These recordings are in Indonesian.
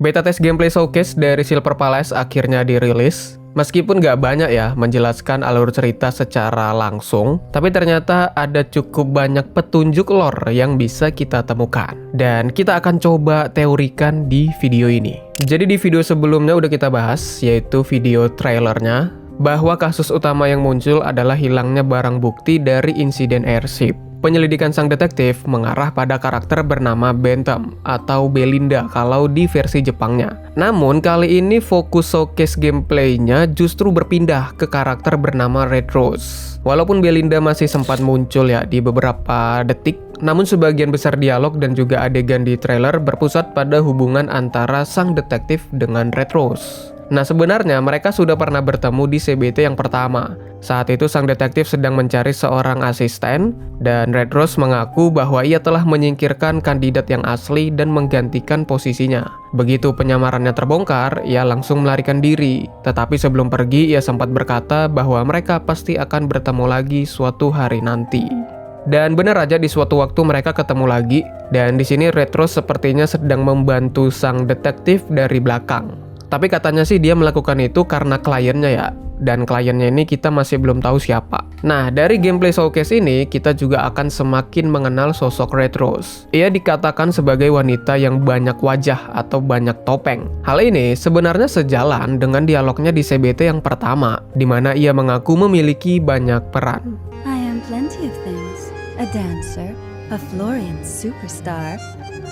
Beta test gameplay showcase dari Silver Palace akhirnya dirilis. Meskipun nggak banyak ya menjelaskan alur cerita secara langsung, tapi ternyata ada cukup banyak petunjuk lore yang bisa kita temukan. Dan kita akan coba teorikan di video ini. Jadi di video sebelumnya udah kita bahas, yaitu video trailernya, bahwa kasus utama yang muncul adalah hilangnya barang bukti dari insiden airship. Penyelidikan sang detektif mengarah pada karakter bernama Bentham atau Belinda kalau di versi Jepangnya. Namun kali ini fokus showcase gameplaynya justru berpindah ke karakter bernama Red Rose. Walaupun Belinda masih sempat muncul ya di beberapa detik, namun sebagian besar dialog dan juga adegan di trailer berpusat pada hubungan antara sang detektif dengan Red Rose. Nah sebenarnya mereka sudah pernah bertemu di CBT yang pertama. Saat itu sang detektif sedang mencari seorang asisten dan Red Rose mengaku bahwa ia telah menyingkirkan kandidat yang asli dan menggantikan posisinya. Begitu penyamarannya terbongkar, ia langsung melarikan diri. Tetapi sebelum pergi ia sempat berkata bahwa mereka pasti akan bertemu lagi suatu hari nanti. Dan benar aja di suatu waktu mereka ketemu lagi dan di sini Red Rose sepertinya sedang membantu sang detektif dari belakang. Tapi katanya sih dia melakukan itu karena kliennya ya. Dan kliennya ini kita masih belum tahu siapa. Nah, dari gameplay showcase ini, kita juga akan semakin mengenal sosok Red Rose. Ia dikatakan sebagai wanita yang banyak wajah atau banyak topeng. Hal ini sebenarnya sejalan dengan dialognya di CBT yang pertama, di mana ia mengaku memiliki banyak peran. I am plenty of things. A dancer, a Florian superstar,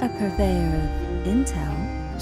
a purveyor of intel.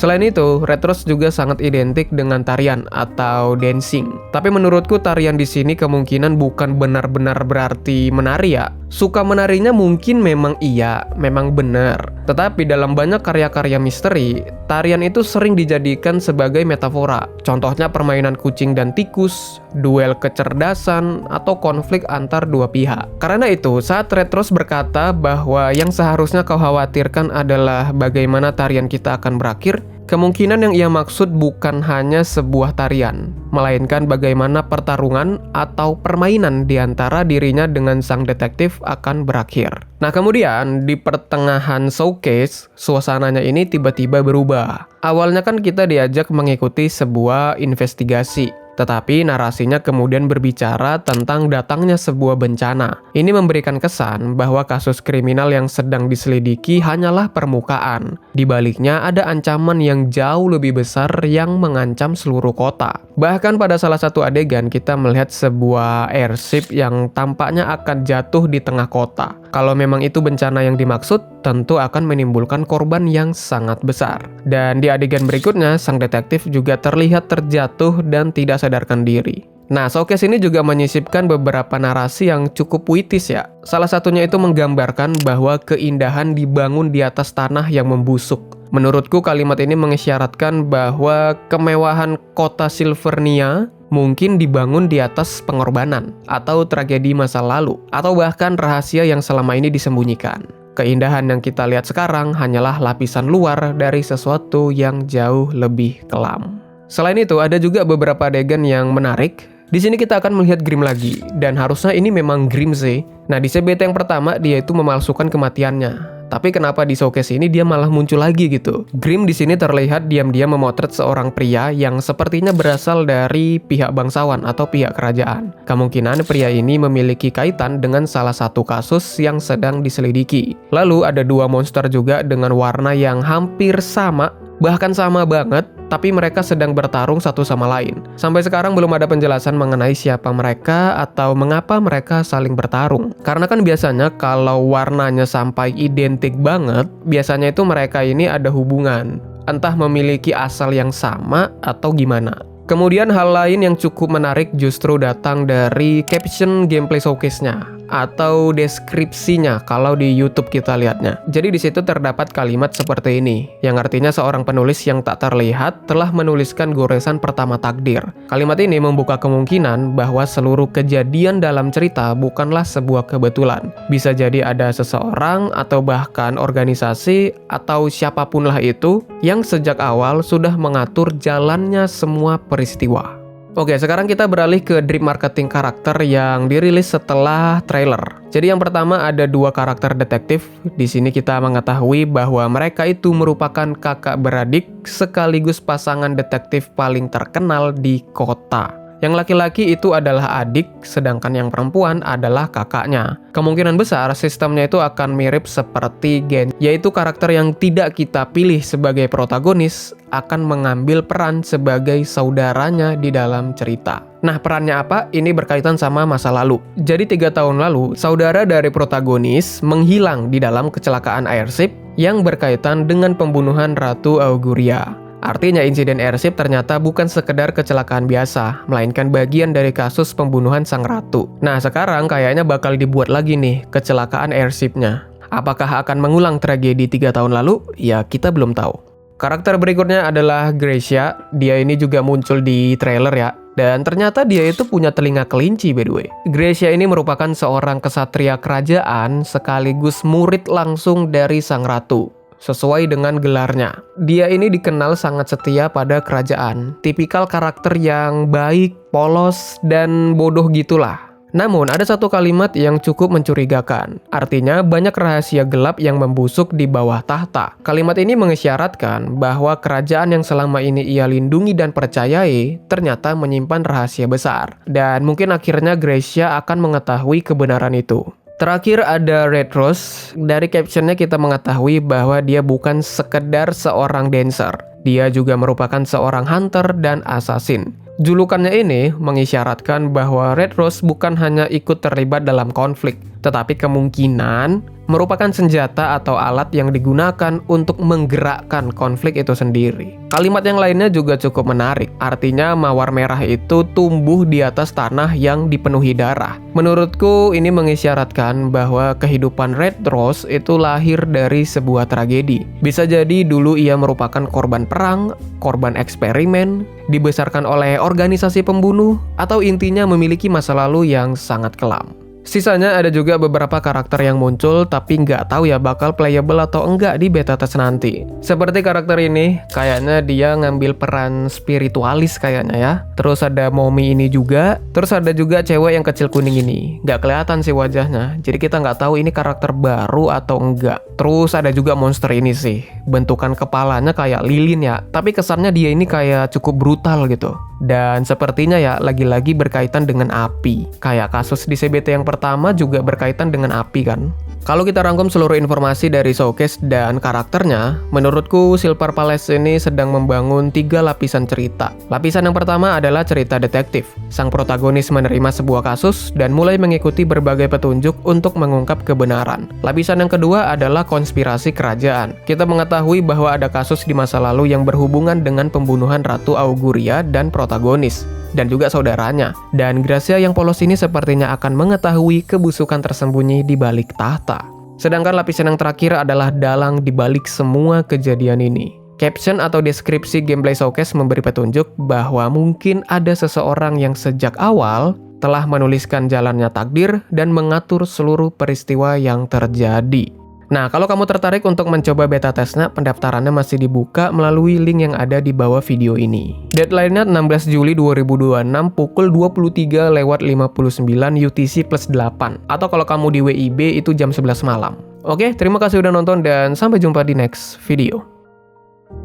Selain itu, Red Rose juga sangat identik dengan tarian atau dancing. Tapi menurutku tarian di sini kemungkinan bukan benar-benar berarti menari ya. Suka menarinya mungkin memang iya, memang benar. Tetapi dalam banyak karya-karya misteri, tarian itu sering dijadikan sebagai metafora. Contohnya permainan kucing dan tikus, duel kecerdasan, atau konflik antar dua pihak. Karena itu, saat Red Rose berkata bahwa yang seharusnya kau khawatirkan adalah bagaimana tarian kita akan berakhir, kemungkinan yang ia maksud bukan hanya sebuah tarian, melainkan bagaimana pertarungan atau permainan di antara dirinya dengan sang detektif akan berakhir. Nah kemudian di pertengahan showcase, suasananya ini tiba-tiba berubah. Awalnya kan kita diajak mengikuti sebuah investigasi. Tetapi narasinya kemudian berbicara tentang datangnya sebuah bencana. Ini memberikan kesan bahwa kasus kriminal yang sedang diselidiki hanyalah permukaan. Di baliknya ada ancaman yang jauh lebih besar yang mengancam seluruh kota. Bahkan pada salah satu adegan kita melihat sebuah airship yang tampaknya akan jatuh di tengah kota. Kalau memang itu bencana yang dimaksud, tentu akan menimbulkan korban yang sangat besar. Dan di adegan berikutnya, sang detektif juga terlihat terjatuh dan tidak sadarkan diri. Nah, showcase ini juga menyisipkan beberapa narasi yang cukup puitis ya. Salah satunya itu menggambarkan bahwa keindahan dibangun di atas tanah yang membusuk. Menurutku kalimat ini mengisyaratkan bahwa kemewahan kota Silvernia mungkin dibangun di atas pengorbanan, atau tragedi masa lalu, atau bahkan rahasia yang selama ini disembunyikan. Keindahan yang kita lihat sekarang hanyalah lapisan luar dari sesuatu yang jauh lebih kelam. Selain itu, ada juga beberapa adegan yang menarik. Di sini kita akan melihat Grimm lagi, dan harusnya ini memang Grimm sih. Nah, di CBT yang pertama, dia itu memalsukan kematiannya. Tapi kenapa di showcase ini dia malah muncul lagi gitu? Grimm di sini terlihat diam-diam memotret seorang pria yang sepertinya berasal dari pihak bangsawan atau pihak kerajaan. Kemungkinan pria ini memiliki kaitan dengan salah satu kasus yang sedang diselidiki. Lalu ada dua monster juga dengan warna yang hampir sama, bahkan sama banget, tapi mereka sedang bertarung satu sama lain. Sampai sekarang belum ada penjelasan mengenai siapa mereka atau mengapa mereka saling bertarung. Karena kan biasanya kalau warnanya sampai identik banget, biasanya itu mereka ini ada hubungan. Entah memiliki asal yang sama atau gimana. Kemudian hal lain yang cukup menarik justru datang dari caption gameplay showcase-nya atau deskripsinya kalau di YouTube kita lihatnya. Jadi di situ terdapat kalimat seperti ini, yang artinya seorang penulis yang tak terlihat telah menuliskan goresan pertama takdir. Kalimat ini membuka kemungkinan bahwa seluruh kejadian dalam cerita bukanlah sebuah kebetulan. Bisa jadi ada seseorang atau bahkan organisasi atau siapapun lah itu yang sejak awal sudah mengatur jalannya semua peristiwa. Oke, sekarang kita beralih ke drip marketing karakter yang dirilis setelah trailer. Jadi yang pertama ada 2 karakter detektif. Di sini kita mengetahui bahwa mereka itu merupakan kakak beradik sekaligus pasangan detektif paling terkenal di kota. Yang laki-laki itu adalah adik, sedangkan yang perempuan adalah kakaknya. Kemungkinan besar sistemnya itu akan mirip seperti Gen, yaitu karakter yang tidak kita pilih sebagai protagonis akan mengambil peran sebagai saudaranya di dalam cerita. Nah, perannya apa? Ini berkaitan sama masa lalu. Jadi 3 tahun lalu, saudara dari protagonis menghilang di dalam kecelakaan airship yang berkaitan dengan pembunuhan Ratu Auguria. Artinya insiden airship ternyata bukan sekedar kecelakaan biasa, melainkan bagian dari kasus pembunuhan sang ratu. Nah, sekarang kayaknya bakal dibuat lagi nih kecelakaan airshipnya. Apakah akan mengulang tragedi 3 tahun lalu? Ya, kita belum tahu. Karakter berikutnya adalah Gracia. Dia ini juga muncul di trailer ya. Dan ternyata dia itu punya telinga kelinci by the way. Gracia ini merupakan seorang kesatria kerajaan sekaligus murid langsung dari sang ratu. Sesuai dengan gelarnya. Dia ini dikenal sangat setia pada kerajaan. Tipikal karakter yang baik, polos, dan bodoh gitulah. Namun, ada satu kalimat yang cukup mencurigakan. Artinya, banyak rahasia gelap yang membusuk di bawah tahta. Kalimat ini mengisyaratkan bahwa kerajaan yang selama ini ia lindungi dan percayai ternyata menyimpan rahasia besar. Dan mungkin akhirnya Gracia akan mengetahui kebenaran itu. Terakhir ada Red Rose. Dari captionnya kita mengetahui bahwa dia bukan sekedar seorang dancer. Dia juga merupakan seorang hunter dan assassin. Julukannya ini mengisyaratkan bahwa Red Rose bukan hanya ikut terlibat dalam konflik, tetapi kemungkinan merupakan senjata atau alat yang digunakan untuk menggerakkan konflik itu sendiri. Kalimat yang lainnya juga cukup menarik, artinya mawar merah itu tumbuh di atas tanah yang dipenuhi darah. Menurutku ini mengisyaratkan bahwa kehidupan Red Rose itu lahir dari sebuah tragedi. Bisa jadi dulu ia merupakan korban perang, korban eksperimen, dibesarkan oleh organisasi pembunuh, atau intinya memiliki masa lalu yang sangat kelam. Sisanya ada juga beberapa karakter yang muncul tapi nggak tahu ya bakal playable atau enggak di beta test nanti. Seperti karakter ini, kayaknya dia ngambil peran spiritualis kayaknya ya. Terus ada Momi ini juga, terus ada juga cewek yang kecil kuning ini. Nggak kelihatan sih wajahnya, jadi kita nggak tahu ini karakter baru atau enggak. Terus ada juga monster ini sih, bentukan kepalanya kayak lilin ya, tapi kesannya dia ini kayak cukup brutal gitu. Dan sepertinya ya lagi-lagi berkaitan dengan api. Kayak kasus di CBT yang pertama juga berkaitan dengan api kan. Kalau kita rangkum seluruh informasi dari showcase dan karakternya, menurutku Silver Palace ini sedang membangun 3 lapisan cerita. Lapisan yang pertama adalah cerita detektif. Sang protagonis menerima sebuah kasus dan mulai mengikuti berbagai petunjuk untuk mengungkap kebenaran. Lapisan yang kedua adalah konspirasi kerajaan. Kita mengetahui bahwa ada kasus di masa lalu yang berhubungan dengan pembunuhan Ratu Auguria dan protagonis, dan juga saudaranya. Dan Gracia yang polos ini sepertinya akan mengetahui kebusukan tersembunyi di balik tahta. Sedangkan lapisan yang terakhir adalah dalang di balik semua kejadian ini. Caption atau deskripsi gameplay showcase memberi petunjuk bahwa mungkin ada seseorang yang sejak awal telah menuliskan jalannya takdir dan mengatur seluruh peristiwa yang terjadi. Nah, kalau kamu tertarik untuk mencoba beta testnya, pendaftarannya masih dibuka melalui link yang ada di bawah video ini. Deadline-nya 16 Juli 2026 pukul 23:59 UTC plus 8. Atau kalau kamu di WIB itu jam 11 malam. Oke, terima kasih udah nonton dan sampai jumpa di next video.